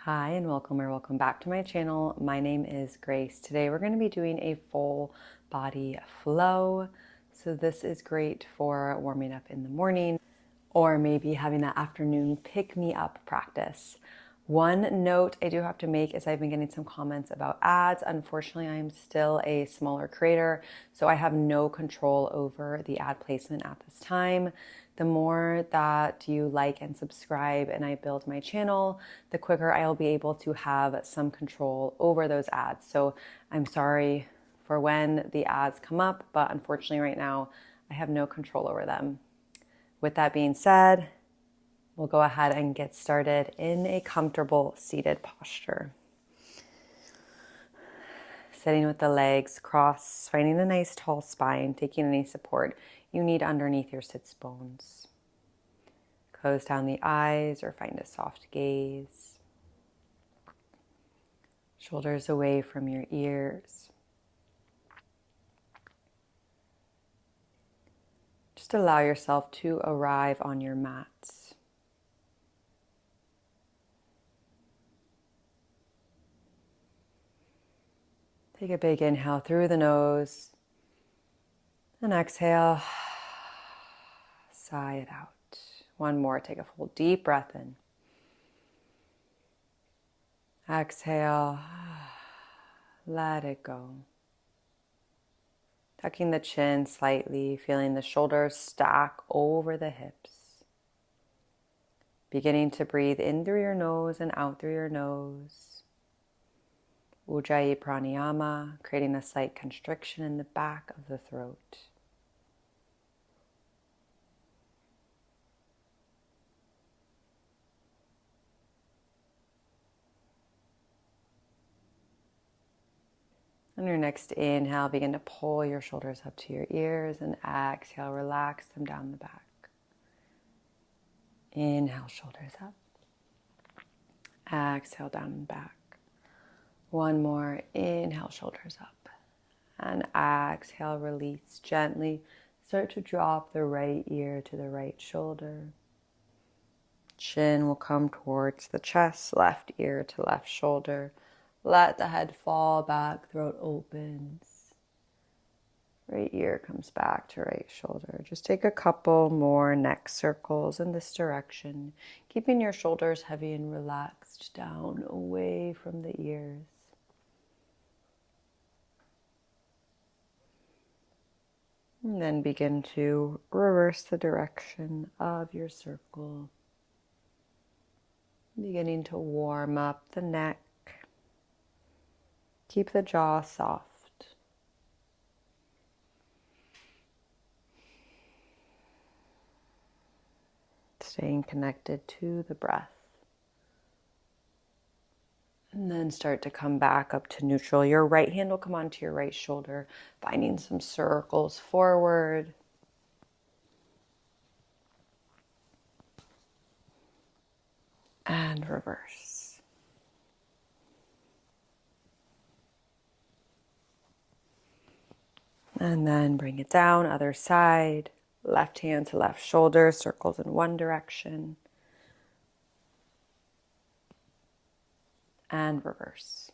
Hi and welcome or welcome back to my channel. My name is Grace. Today we're going to be doing a full body flow. So this is great for warming up in the morning or maybe having that afternoon pick me up practice. One note I do have to make is I've been getting some comments about ads. Unfortunately, I am still a smaller creator, so I have no control over the ad placement at this time. The more that you like and subscribe and I build my channel, the quicker I'll be able to have some control over those ads. So I'm sorry for when the ads come up, but unfortunately right now I have no control over them. With that being said, we'll go ahead and get started in a comfortable seated posture. Sitting with the legs crossed, finding a nice tall spine, taking any support you need underneath your sits bones. Close down the eyes or find a soft gaze. Shoulders away from your ears. Just allow yourself to arrive on your mat. Take a big inhale through the nose and exhale. Sigh it out. One more. Take a full deep breath in. Exhale. Let it go. Tucking the chin slightly, feeling the shoulders stack over the hips. Beginning to breathe in through your nose and out through your nose. Ujjayi pranayama, creating a slight constriction in the back of the throat. On your next inhale, begin to pull your shoulders up to your ears, and exhale, relax them down the back. Inhale, shoulders up. Exhale, down and back. One more. Inhale, shoulders up. And exhale, release gently. Start to drop the right ear to the right shoulder. Chin will come towards the chest, left ear to left shoulder. Let the head fall back, throat opens. Right ear comes back to right shoulder. Just take a couple more neck circles in this direction, keeping your shoulders heavy and relaxed down away from the ears. And then begin to reverse the direction of your circle. Beginning to warm up the neck. Keep the jaw soft. Staying connected to the breath. And then start to come back up to neutral. Your right hand will come onto your right shoulder, finding some circles forward. And reverse. And then bring it down, other side. Left hand to left shoulder, circles in one direction. And reverse.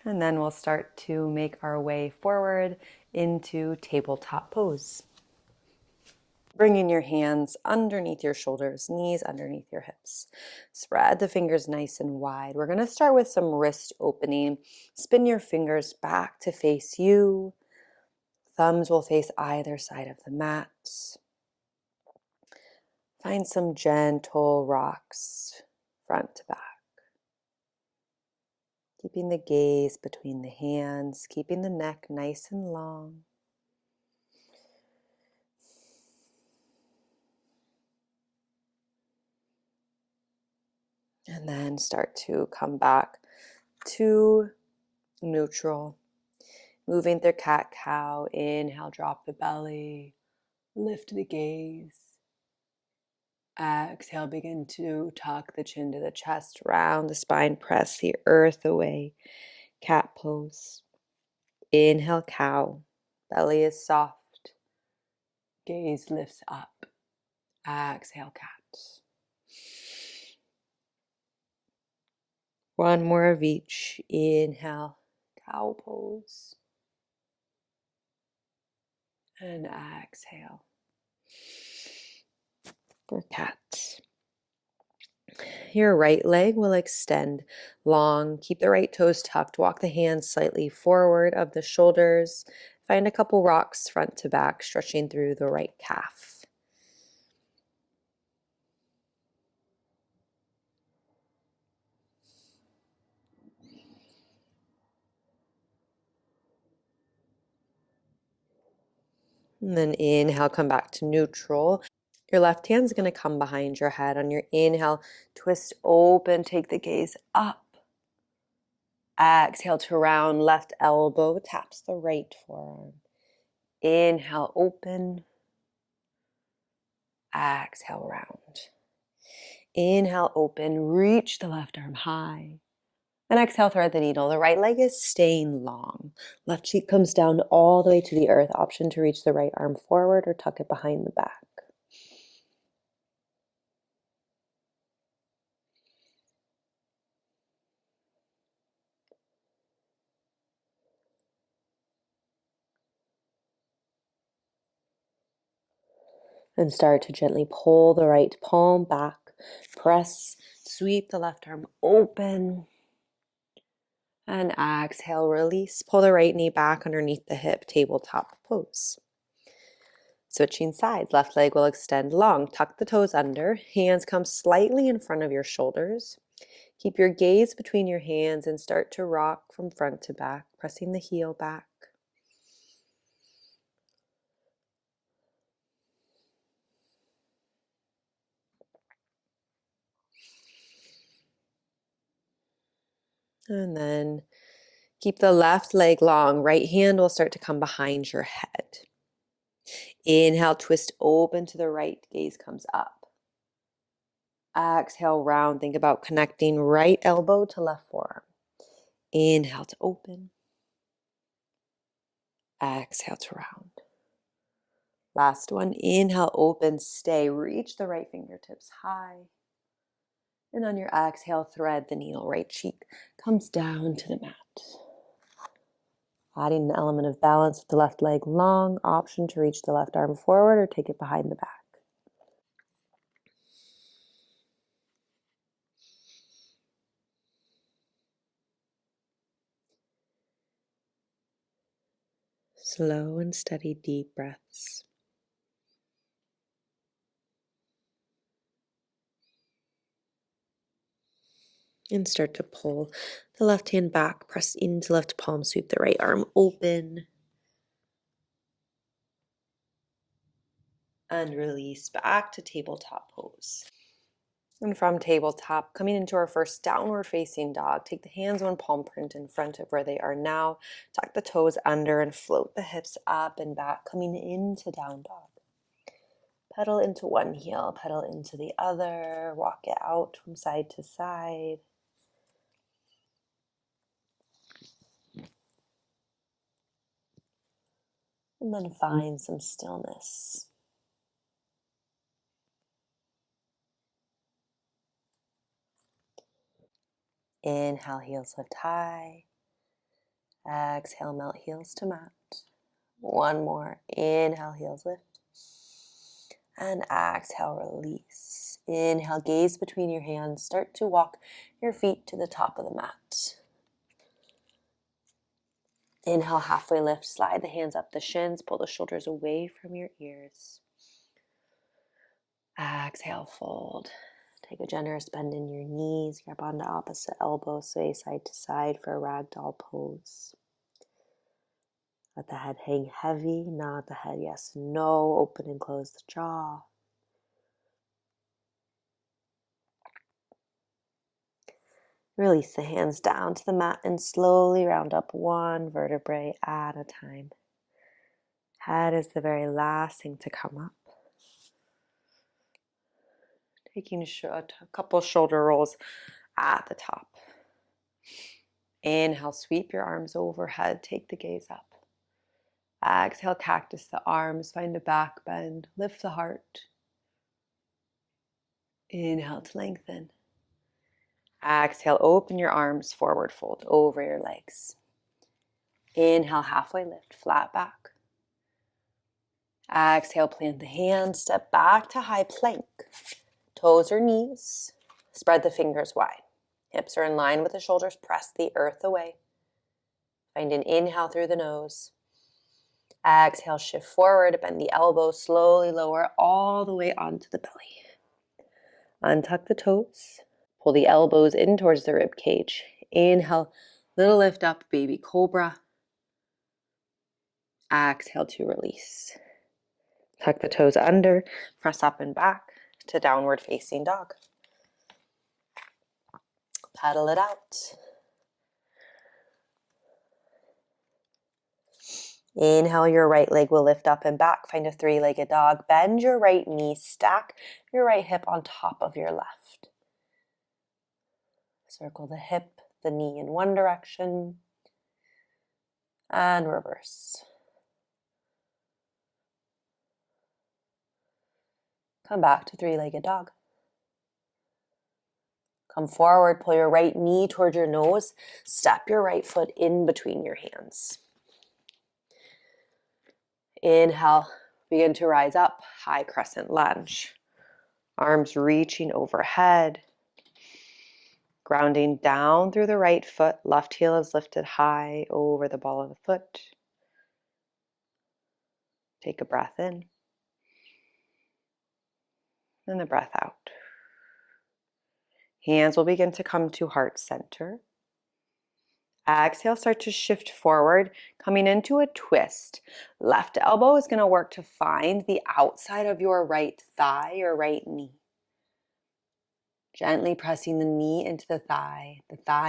And then we'll start to make our way forward into tabletop pose. Bringing your hands underneath your shoulders, knees underneath your hips. Spread the fingers nice and wide. We're going to start with some wrist opening. Spin your fingers back to face you. Thumbs will face either side of the mat. Find some gentle rocks, front to back. Keeping the gaze between the hands, keeping the neck nice and long. And then start to come back to neutral. Moving through cat-cow. Inhale, drop the belly. Lift the gaze. Exhale, begin to tuck the chin to the chest, round the spine, press the earth away. Cat pose. Inhale, cow. Belly is soft. Gaze lifts up. Exhale, cat. One more of each. Inhale, cow pose. And exhale for cat. Your right leg will extend long. Keep the right toes tucked. Walk the hands slightly forward of the shoulders. Find a couple rocks front to back, stretching through the right calf. And then inhale, come back to neutral. Your left hand's going to come behind your head. On your inhale, twist open, take the gaze up. Exhale to round, left elbow taps the right forearm. Inhale, open. Exhale, round. Inhale, open, reach the left arm high. And exhale, thread the needle. The right leg is staying long. Left cheek comes down all the way to the earth. Option to reach the right arm forward or tuck it behind the back. And start to gently pull the right palm back. Press, sweep the left arm open. And exhale, release. Pull the right knee back underneath the hip, tabletop pose. Switching sides, left leg will extend long. Tuck the toes under. Hands come slightly in front of your shoulders. Keep your gaze between your hands and start to rock from front to back, pressing the heel back. And then keep the left leg long. Right hand will start to come behind your head. Inhale, twist open to the right. Gaze comes up. Exhale, round. Think about connecting right elbow to left forearm. Inhale to open. Exhale to round. Last one. Inhale, open, stay. Reach the right fingertips high. And on your exhale, thread the needle. Right cheek comes down to the mat. Adding an element of balance with the left leg long. Option to reach the left arm forward or take it behind the back. Slow and steady deep breaths. And start to pull the left hand back, press into left palm, sweep the right arm open. And release back to tabletop pose. And from tabletop, coming into our first downward facing dog, take the hands one palm print in front of where they are now. Tuck the toes under and float the hips up and back, coming into down dog. Pedal into one heel, pedal into the other, walk it out from side to side. And then find some stillness. Inhale, heels lift high. Exhale, melt heels to mat. One more. Inhale, heels lift. And exhale, release. Inhale, gaze between your hands. Start to walk your feet to the top of the mat. Inhale, halfway lift. Slide the hands up the shins. Pull the shoulders away from your ears. Exhale, fold. Take a generous bend in your knees. Grab onto opposite elbow. Sway side to side for a ragdoll pose. Let the head hang heavy. Nod the head yes, no. Open and close the jaw. Release the hands down to the mat and slowly round up one vertebrae at a time. Head is the very last thing to come up. Taking a couple shoulder rolls at the top. Inhale, sweep your arms overhead. Take the gaze up. Exhale, cactus the arms, find a back bend, lift the heart. Inhale to lengthen. Exhale, open your arms, forward fold over your legs. Inhale, halfway lift, flat back. Exhale, plant the hands, step back to high plank. Toes or knees, spread the fingers wide. Hips are in line with the shoulders, press the earth away. Find an inhale through the nose. Exhale, shift forward, bend the elbows, slowly lower all the way onto the belly. Untuck the toes, pull the elbows in towards the rib cage. Inhale, little lift up, baby cobra. Exhale to release. Tuck the toes under, press up and back to downward facing dog. Paddle it out. Inhale, your right leg will lift up and back. Find a three-legged dog. Bend your right knee, stack your right hip on top of your left. Circle the hip, the knee in one direction, and reverse. Come back to three-legged dog. Come forward, pull your right knee toward your nose, step your right foot in between your hands. Inhale, begin to rise up, high crescent lunge. Arms reaching overhead. Grounding down through the right foot, left heel is lifted high over the ball of the foot. Take a breath in. And a breath out. Hands will begin to come to heart center. Exhale, start to shift forward, coming into a twist. Left elbow is going to work to find the outside of your right thigh or right knee. Gently pressing the knee into the thigh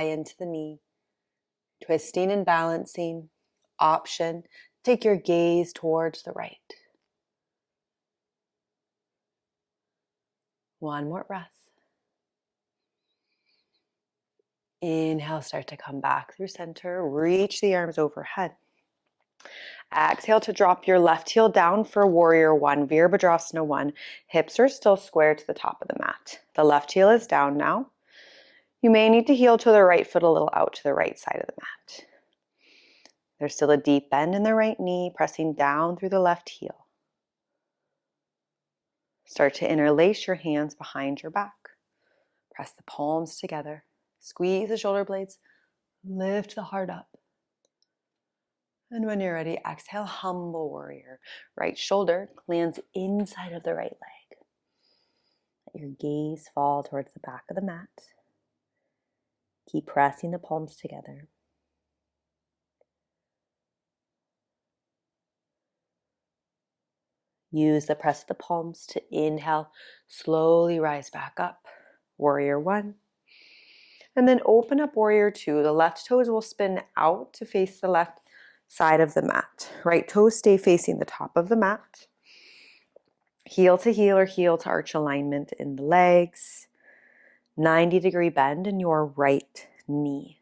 into the knee. Twisting and balancing. Option, take your gaze towards the right. One more breath. Inhale, start to come back through center. Reach the arms overhead. Exhale to drop your left heel down for warrior one, Virabhadrasana 1. Hips are still square to the top of the mat. The left heel is down now. You may need to heel to the right foot a little out to the right side of the mat. There's still a deep bend in the right knee, pressing down through the left heel. Start to interlace your hands behind your back. Press the palms together. Squeeze the shoulder blades. Lift the heart up. And when you're ready, exhale, humble warrior. Right shoulder lands inside of the right leg. Let your gaze fall towards the back of the mat. Keep pressing the palms together. Use the press of the palms to inhale, slowly rise back up. Warrior 1. And then open up warrior 2. The left toes will spin out to face the left side of the mat. Right toes stay facing the top of the mat. Heel to heel or heel to arch alignment in the legs. 90-degree bend in your right knee.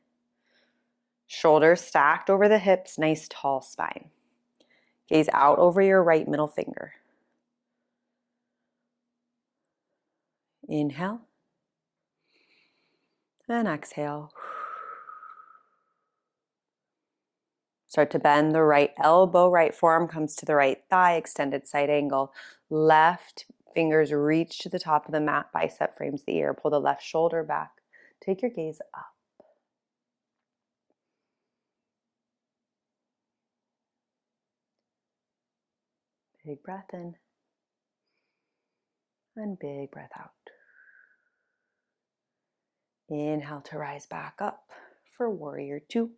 Shoulders stacked over the hips, nice tall spine. Gaze out over your right middle finger. Inhale. And exhale. Start to bend the right elbow, right forearm comes to the right thigh, extended side angle. Left fingers reach to the top of the mat, bicep frames the ear. Pull the left shoulder back. Take your gaze up. Big breath in. And big breath out. Inhale to rise back up for warrior 2.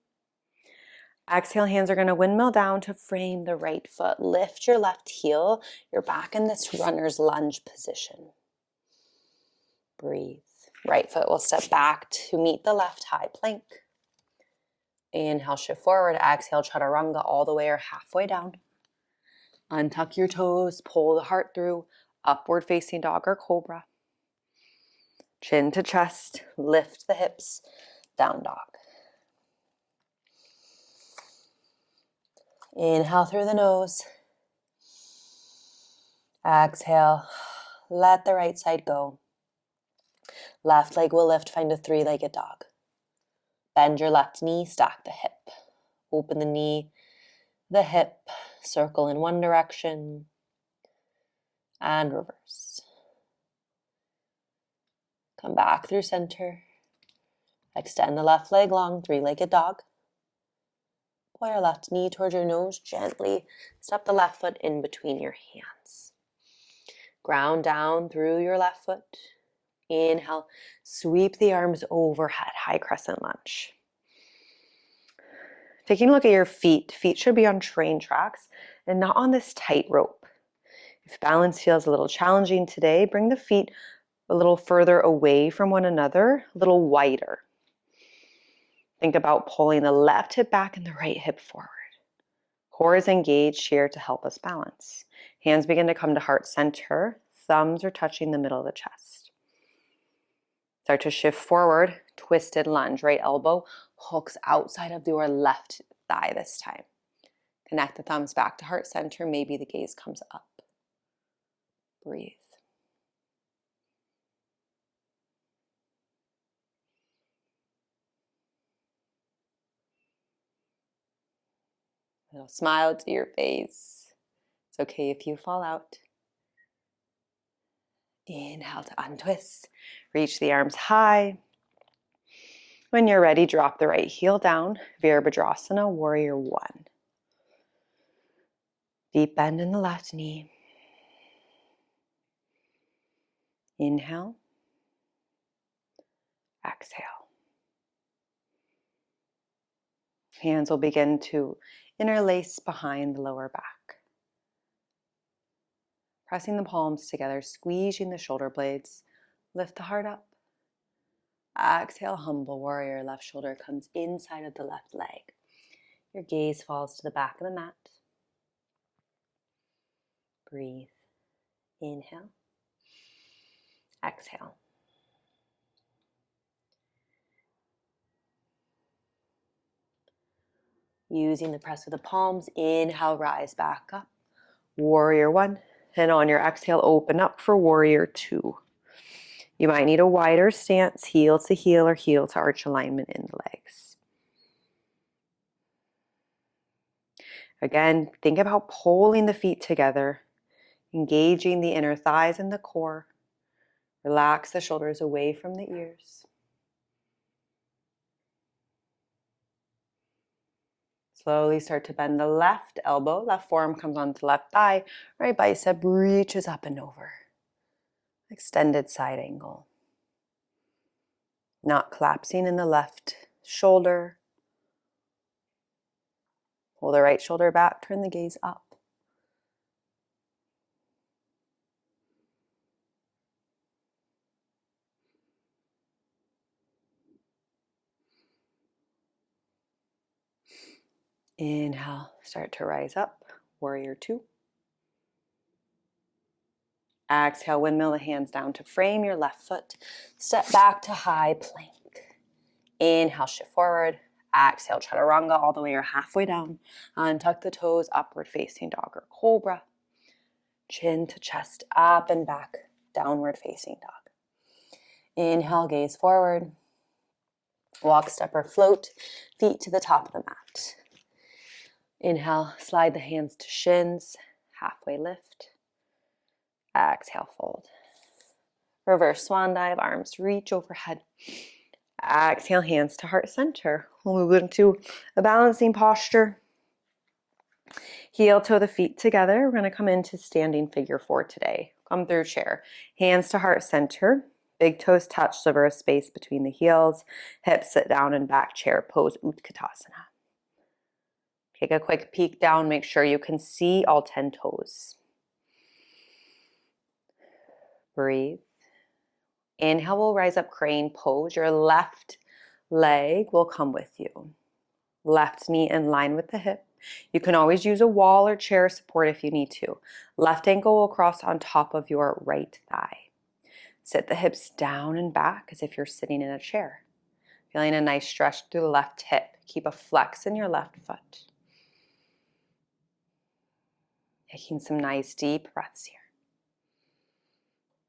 Exhale, hands are going to windmill down to frame the right foot. Lift your left heel. You're back in this runner's lunge position. Breathe. Right foot will step back to meet the left high plank. Inhale, shift forward. Exhale, chaturanga all the way or halfway down. Untuck your toes, pull the heart through. Upward facing dog or cobra. Chin to chest, lift the hips, down dog. Inhale through the nose. Exhale. Let the right side go. Left leg will lift, find a three-legged dog. Bend your left knee, stack the hip. Open the knee, the hip, circle in one direction, and reverse. Come back through center. Extend the left leg long, three-legged dog. Pull your left knee towards your nose, gently step the left foot in between your hands. Ground down through your left foot. Inhale, sweep the arms overhead, high crescent lunge. Taking a look at your feet. Feet should be on train tracks and not on this tight rope. If balance feels a little challenging today, bring the feet a little further away from one another, a little wider. Think about pulling the left hip back and the right hip forward. Core is engaged here to help us balance. Hands begin to come to heart center. Thumbs are touching the middle of the chest. Start to shift forward, twisted lunge. Right elbow hooks outside of your left thigh this time. Connect the thumbs back to heart center. Maybe the gaze comes up. Breathe. A little smile to your face. It's okay if you fall out. Inhale to untwist. Reach the arms high. When you're ready, drop the right heel down. Virabhadrasana, warrior one. Deep bend in the left knee. Inhale. Exhale. Hands will begin to interlace behind the lower back. Pressing the palms together, squeezing the shoulder blades. Lift the heart up. Exhale, humble warrior. Left shoulder comes inside of the left leg. Your gaze falls to the back of the mat. Breathe. Inhale. Exhale. Using the press of the palms, inhale, rise back up. Warrior one. And on your exhale, open up for warrior two. You might need a wider stance, heel to heel or heel to arch alignment in the legs. Again, think about pulling the feet together, engaging the inner thighs and the core. Relax the shoulders away from the ears. Slowly start to bend the left elbow. Left forearm comes onto the left thigh. Right bicep reaches up and over. Extended side angle. Not collapsing in the left shoulder. Pull the right shoulder back, turn the gaze up. Inhale, start to rise up, warrior two. Exhale, windmill the hands down to frame your left foot. Step back to high plank. Inhale, shift forward. Exhale, chaturanga all the way or halfway down. Untuck the toes, upward facing dog or cobra. Chin to chest, up and back, downward facing dog. Inhale, gaze forward. Walk, step, or float, feet to the top of the mat. Inhale, slide the hands to shins, halfway lift. Exhale, fold. Reverse swan dive, arms reach overhead. Exhale, hands to heart center. We'll move into a balancing posture. Heel toe the feet together. We're going to come into standing figure four today. Come through chair. Hands to heart center. Big toes touch, so there is space between the heels. Hips sit down and back chair pose, Utkatasana. Take a quick peek down. Make sure you can see all 10 toes. Breathe. Inhale, we'll rise up, crane pose. Your left leg will come with you. Left knee in line with the hip. You can always use a wall or chair support if you need to. Left ankle will cross on top of your right thigh. Sit the hips down and back as if you're sitting in a chair. Feeling a nice stretch through the left hip. Keep a flex in your left foot. Taking some nice deep breaths here.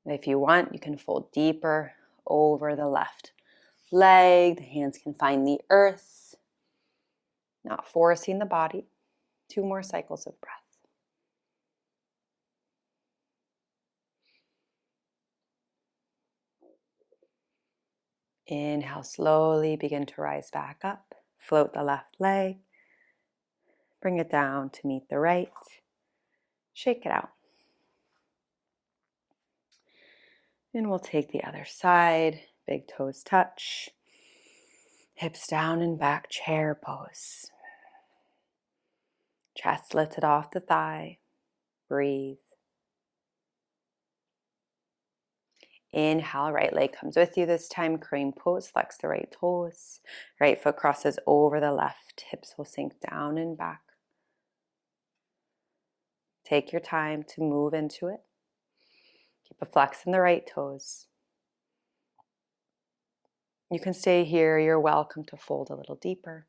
And if you want, you can fold deeper over the left leg. The hands can find the earth, not forcing the body. 2 more cycles of breath. Inhale, slowly begin to rise back up. Float the left leg. Bring it down to meet the right. Shake it out. And we'll take the other side. Big toes touch. Hips down and back, chair pose. Chest lifted off the thigh. Breathe. Inhale, right leg comes with you this time. Crane pose, flex the right toes. Right foot crosses over the left. Hips will sink down and back. Take your time to move into it. Keep a flex in the right toes. You can stay here. You're welcome to fold a little deeper.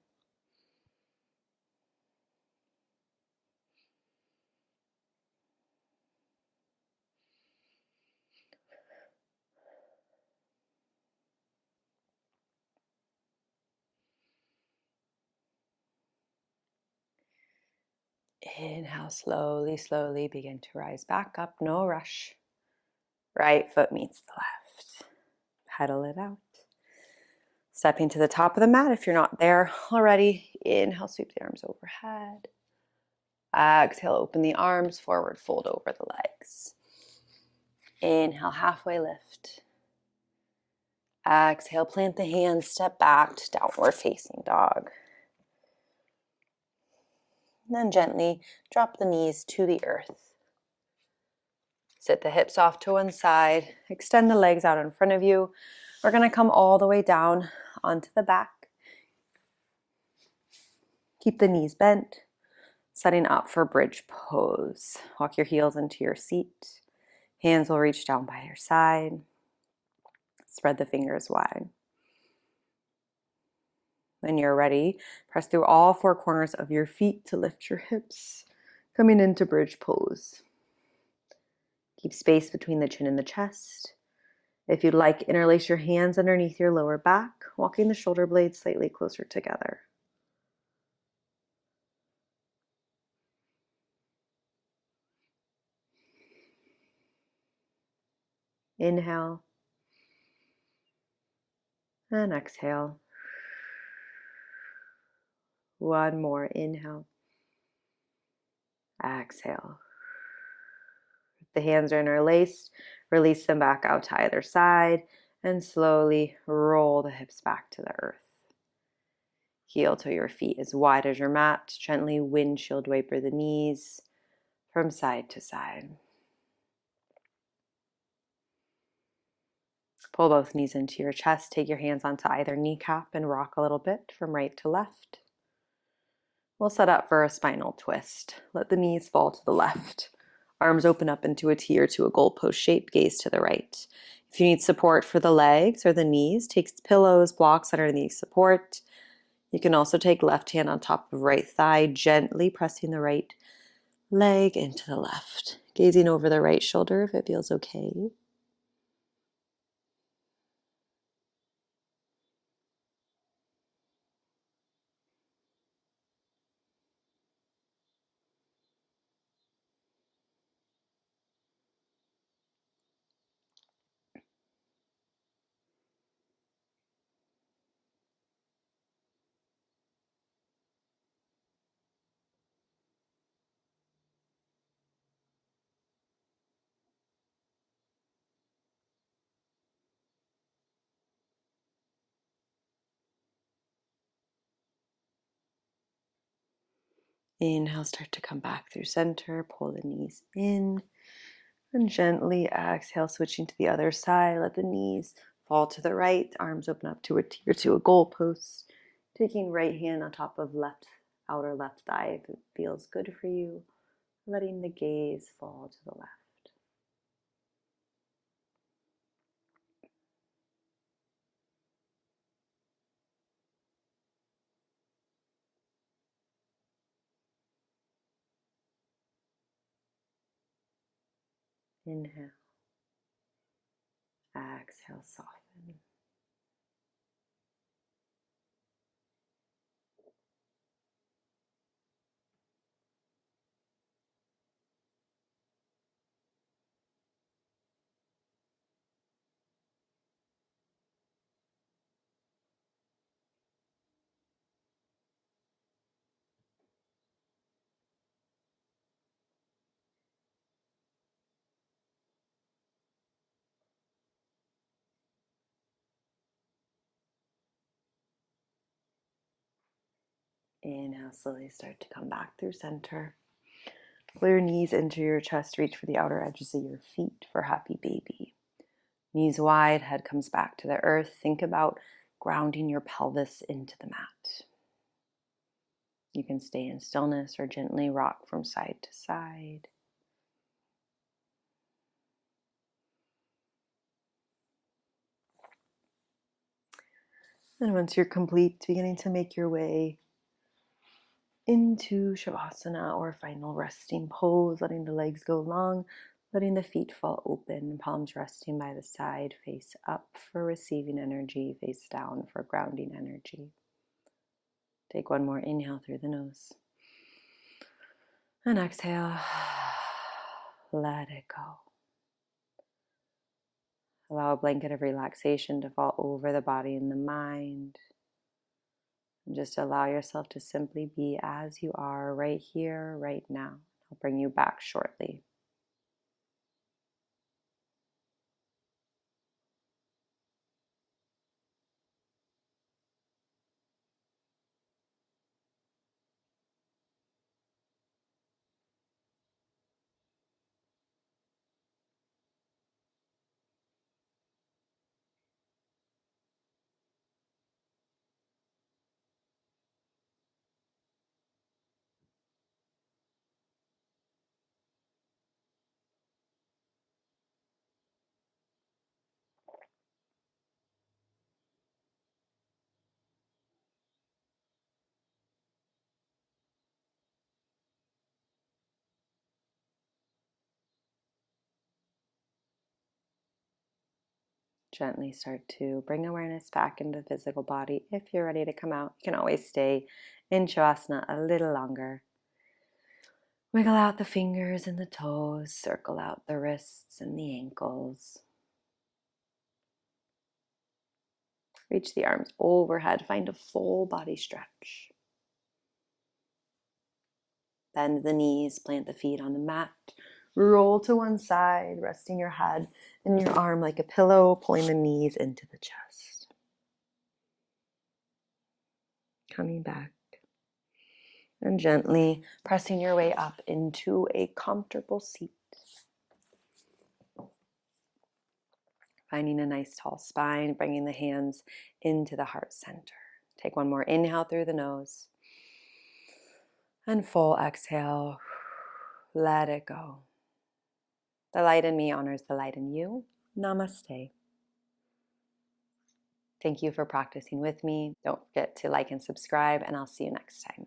Inhale, slowly, slowly begin to rise back up. No rush. Right foot meets the left. Pedal it out. Stepping to the top of the mat if you're not there already. Inhale, sweep the arms overhead. Exhale, open the arms forward, fold over the legs. Inhale, halfway lift. Exhale, plant the hands, step back to downward facing dog. And then gently drop the knees to the earth. Sit the hips off to one side. Extend the legs out in front of you. We're going to come all the way down onto the back. Keep the knees bent. Setting up for bridge pose. Walk your heels into your seat. Hands will reach down by your side. Spread the fingers wide. When you're ready, press through all 4 corners of your feet to lift your hips. Coming into bridge pose. Keep space between the chin and the chest. If you'd like, interlace your hands underneath your lower back, walking the shoulder blades slightly closer together. Inhale. And exhale. One more. Inhale. Exhale. If the hands are interlaced, release them back out to either side and slowly roll the hips back to the earth. Heel to your feet as wide as your mat. Gently windshield wiper the knees from side to side. Pull both knees into your chest. Take your hands onto either kneecap and rock a little bit from right to left. We'll set up for a spinal twist. Let the knees fall to the left. Arms open up into a T or to a goalpost shape, gaze to the right. If you need support for the legs or the knees, take pillows, blocks underneath support. You can also take left hand on top of right thigh, gently pressing the right leg into the left. Gazing over the right shoulder if it feels okay. Inhale, start to come back through center. Pull the knees in. And gently exhale, switching to the other side. Let the knees fall to the right. Arms open up to a T or to a goalpost. Taking right hand on top of left, outer left thigh if it feels good for you. Letting the gaze fall to the left. Inhale. Exhale, soften. Inhale, slowly start to come back through center. Pull your knees into your chest, reach for the outer edges of your feet for happy baby. Knees wide, head comes back to the earth. Think about grounding your pelvis into the mat. You can stay in stillness or gently rock from side to side. And once you're complete, beginning to make your way into Savasana or final resting pose, letting the legs go long, letting the feet fall open, palms resting by the side, face up for receiving energy, face down for grounding energy. Take one more inhale through the nose. And exhale. Let it go. Allow a blanket of relaxation to fall over the body and the mind. And just allow yourself to simply be as you are right here, right now. I'll bring you back shortly. Gently start to bring awareness back into the physical body. If you're ready to come out, you can always stay in Shavasana a little longer. Wiggle out the fingers and the toes, circle out the wrists and the ankles. Reach the arms overhead, find a full body stretch. Bend the knees, plant the feet on the mat. Roll to one side, resting your head and your arm like a pillow, pulling the knees into the chest. Coming back. And gently pressing your way up into a comfortable seat. Finding a nice tall spine, bringing the hands into the heart center. Take one more inhale through the nose. And full exhale. Let it go. The light in me honors the light in you. Namaste. Thank you for practicing with me. Don't forget to like and subscribe, and I'll see you next time.